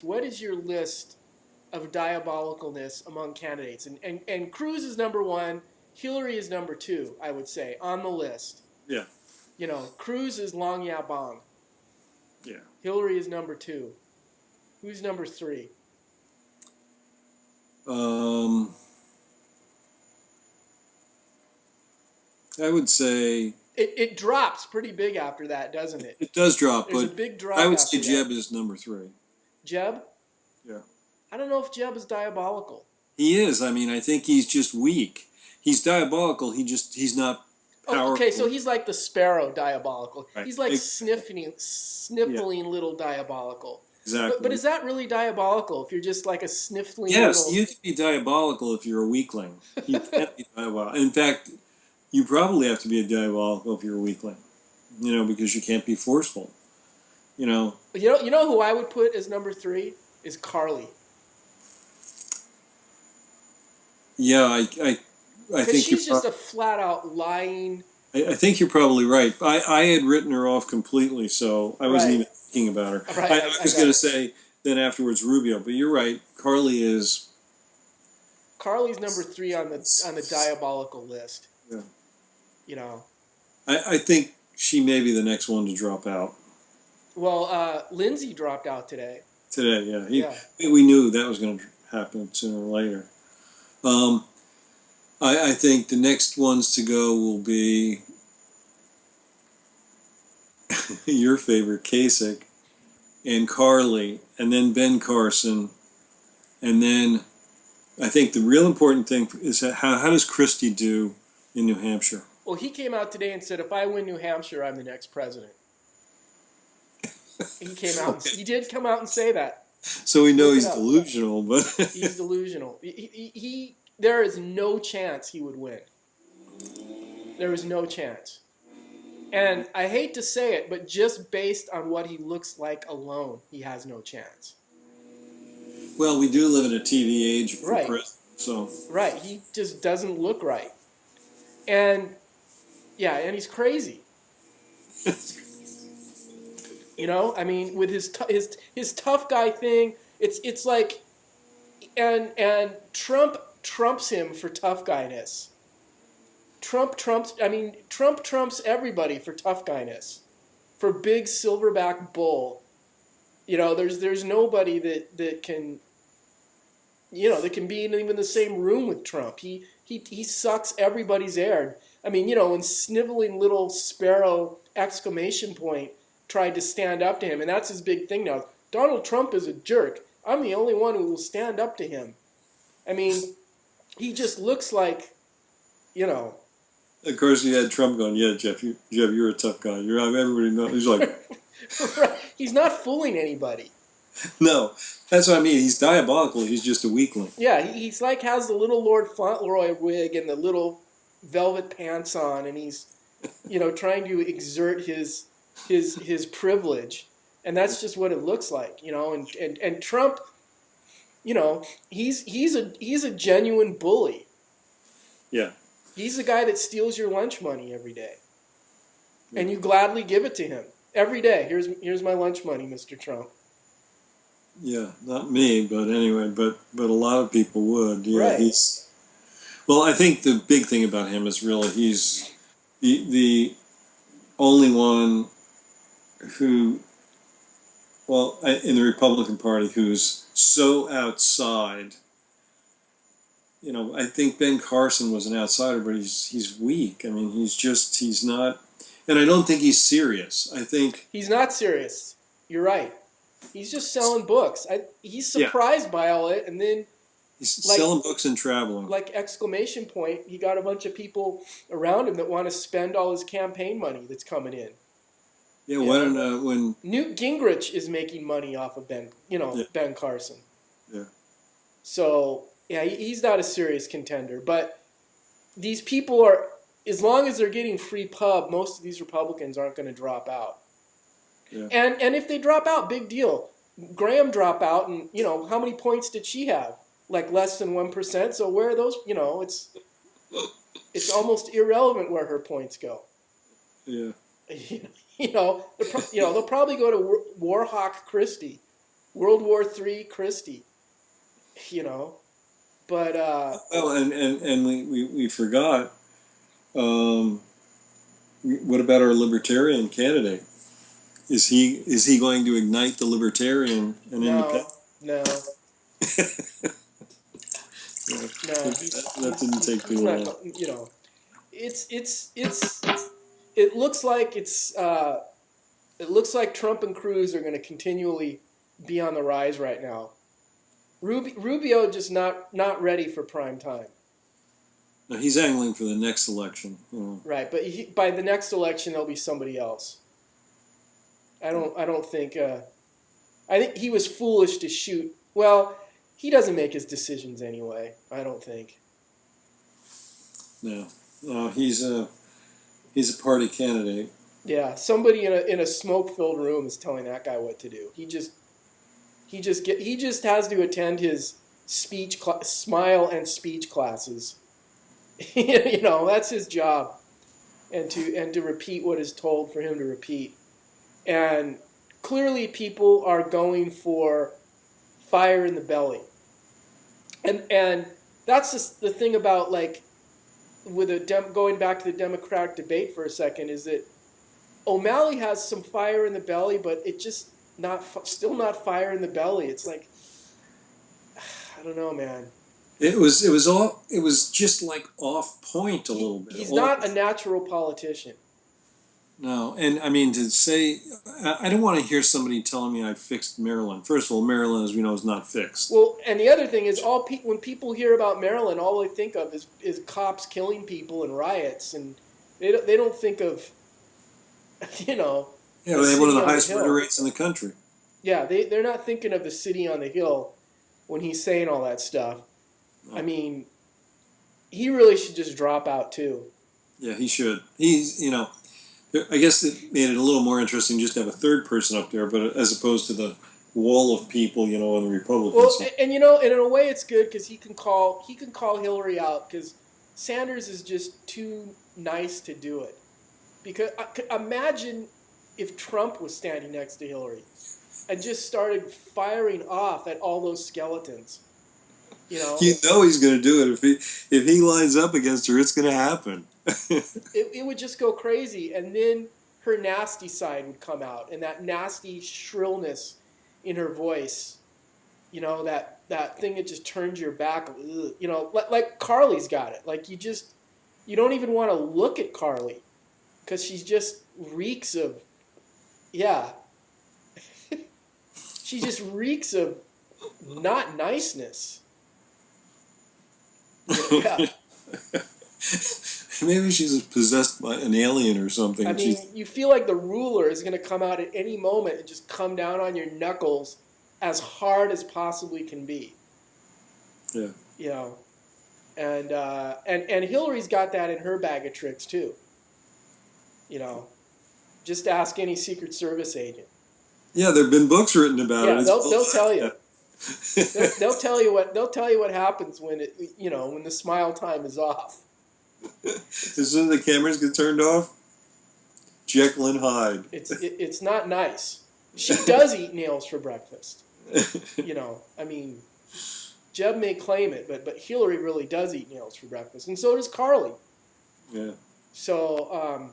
What is your list of diabolicalness among candidates? And Cruz is number one. Hillary is number two, I would say, on the list. Yeah. Cruz is Long Ya Bong. Yeah. Hillary is number two. Who's number three? Um, I would say It drops pretty big after that, doesn't it? it does drop, There's a but big drop. I would say after Jeb that. is number three. Jeb? Yeah. I don't know if Jeb is diabolical. He is. I mean, I think he's just weak. He's diabolical. He's not powerful. Oh, okay, so he's like the sparrow diabolical. Right. He's like sniffling little diabolical. Exactly. But is that really diabolical if you're just like a sniffling Yes, little... you can be diabolical if you're a weakling. You can't be diabolical. In fact, you probably have to be a diabolical if you're a weakling. Because you can't be forceful. You know who I would put as number three is Carly. Yeah, I think she's just a flat out lying. I think you're probably right. I had written her off completely, so I wasn't even thinking about her. Right, I was going to say then afterwards Rubio, but you're right. Carly's number three on the diabolical list. Yeah. I think she may be the next one to drop out. Well, Lindsay dropped out today. Yeah. We knew that was going to happen sooner or later. I think the next ones to go will be your favorite, Kasich, and Carly, and then Ben Carson, and then I think the real important thing is how does Christie do in New Hampshire? Well, he came out today and said, if I win New Hampshire, I'm the next president. He came out. He did come out and say that. So we know he's delusional, but he's delusional. There is no chance he would win. There is no chance. And I hate to say it, but just based on what he looks like alone, he has no chance. Well, we do live in a TV age for president, so right. He just doesn't look right, and he's crazy. I mean, with his tough guy thing, it's like, and Trump trumps him for tough guyness. Trump trumps everybody for tough guyness, for big silverback bull. There's nobody that can, that can be in even the same room with Trump. He sucks everybody's air. I mean, when sniveling little sparrow ! Tried to stand up to him, and that's his big thing now. Donald Trump is a jerk. I'm the only one who will stand up to him. I mean, he just looks like, Of course, you had Trump going, yeah, Jeff, you're a tough guy. Everybody knows. He's like... He's not fooling anybody. No, that's what I mean. He's diabolical. He's just a weakling. Yeah, he's like has the little Lord Fauntleroy wig and the little velvet pants on, and he's, trying to exert his privilege, and that's just what it looks like, And Trump, he's a genuine bully. Yeah. He's the guy that steals your lunch money every day, and you gladly give it to him every day. Here's my lunch money, Mr. Trump. Yeah, not me, but anyway, but a lot of people would. Yeah, right. Well, I think the big thing about him is really he's the only one who, in the Republican Party, who's so outside. I think Ben Carson was an outsider, but he's weak. I mean, he's not, and I don't think he's serious. I think he's not serious. You're right. He's just selling books. He's surprised by all it, and then he's selling books and traveling. Like ! He got a bunch of people around him that want to spend all his campaign money that's coming in. Yeah, when Newt Gingrich is making money off of Ben Carson. Yeah. So he's not a serious contender. But these people are, as long as they're getting free pub, most of these Republicans aren't going to drop out. Yeah. And if they drop out, big deal. Graham dropped out, and how many points did she have? Like less than 1%. So where are those? It's almost irrelevant where her points go. Yeah. They'll probably go to Warhawk Christie World War III Christie, you know. But Well, and we forgot. Um, what about our libertarian candidate? Is he going to ignite the libertarian and independent? no, no, Yeah, no. that didn't take too He's not. long. You know, it's. It looks like it looks like Trump and Cruz are going to continually be on the rise right now. Rubio just not ready for prime time. No, he's angling for the next election. Right, but by the next election there'll be somebody else. I don't think. I think he was foolish to shoot. Well, he doesn't make his decisions anyway. I don't think. No, no, he's a party candidate. Yeah, somebody in a smoke-filled room is telling that guy what to do. He just has to attend his smile and speech classes. You know, that's his job, and to repeat what is told for him to repeat. And clearly, people are going for fire in the belly, and that's just the thing about, like, with going back to the Democratic debate for a second, is that O'Malley has some fire in the belly, but it just still not fire in the belly. It's like, I don't know, man. It was just like off point a little bit. He's not a natural politician. No, and I mean, to say, I don't want to hear somebody telling me I fixed Maryland. First of all, Maryland, as we know, is not fixed. Well, and the other thing is, when people hear about Maryland, all they think of is cops killing people and riots, and they don't think of, you know. Yeah, they have one of the highest murder rates in the country. Yeah, they're not thinking of the city on the hill when he's saying all that stuff. No. I mean, he really should just drop out too. Yeah, he should. He's, you know, I guess it made it a little more interesting just to have a third person up there, but as opposed to the wall of people, you know, on the Republicans. Well, and you know, and in a way, it's good because he can call Hillary out, because Sanders is just too nice to do it. Because imagine if Trump was standing next to Hillary and just started firing off at all those skeletons. You know he's going to do it if he lines up against her. It's going to happen. it would just go crazy, and then her nasty side would come out, and that nasty shrillness in her voice, you know, that thing that just turns your back, you know, like Carly's got it. Like, you don't even want to look at Carly, because she just reeks of, yeah, she just reeks of not niceness. Yeah. Maybe she's possessed by an alien or something. I mean, you feel like the ruler is going to come out at any moment and just come down on your knuckles as hard as possibly can be. Yeah. You know, and Hillary's got that in her bag of tricks too. You know, just ask any Secret Service agent. Yeah, there've been books written about it. They'll tell you. They'll tell you what happens when when the smile time is off. As soon as the cameras get turned off, Jekyll and Hyde. It's not nice. She does eat nails for breakfast. You know, I mean, Jeb may claim it, but Hillary really does eat nails for breakfast, and so does Carly. Yeah. So,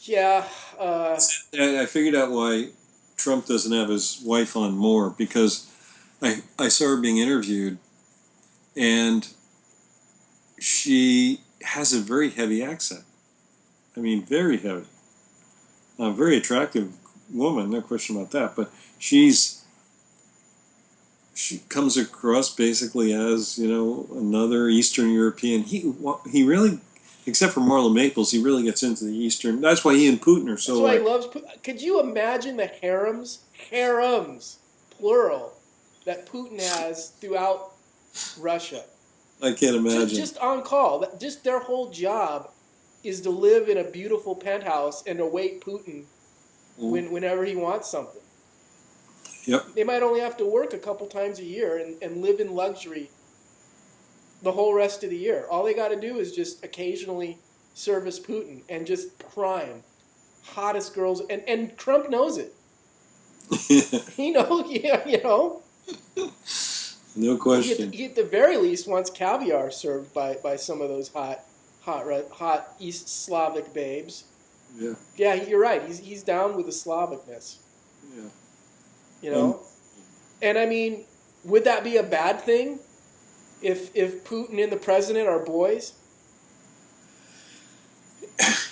yeah. I figured out why Trump doesn't have his wife on more, because I saw her being interviewed, and she has a very heavy accent. I mean, very heavy. A very attractive woman, no question about that. But she comes across basically as, you know, another Eastern European. He really, except for Marla Maples, he really gets into the Eastern. That's why he and Putin are so. That's why he loves Putin. Could you imagine the harems, plural, that Putin has throughout Russia? I can't imagine. Just on call. Just their whole job is to live in a beautiful penthouse and await Putin whenever he wants something. Yep. They might only have to work a couple times a year and live in luxury the whole rest of the year. All they got to do is just occasionally service Putin and just prime hottest girls. And Trump knows it. You know, yeah, you know. No question. He at the very least wants caviar served by some of those hot East Slavic babes. Yeah. Yeah, you're right. He's down with the Slavicness. Yeah. You know, and I mean, would that be a bad thing if Putin and the president are boys?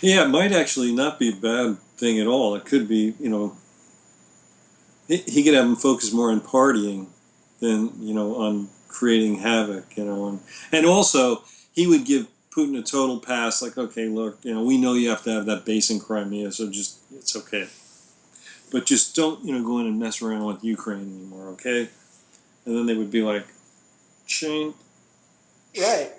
Yeah, it might actually not be a bad thing at all. It could be, he could have him focus more on partying than, on creating havoc, and also he would give Putin a total pass, like, okay, look, we know you have to have that base in Crimea, so just, it's okay. But just don't, go in and mess around with Ukraine anymore, okay? And then they would be like, ching. Right.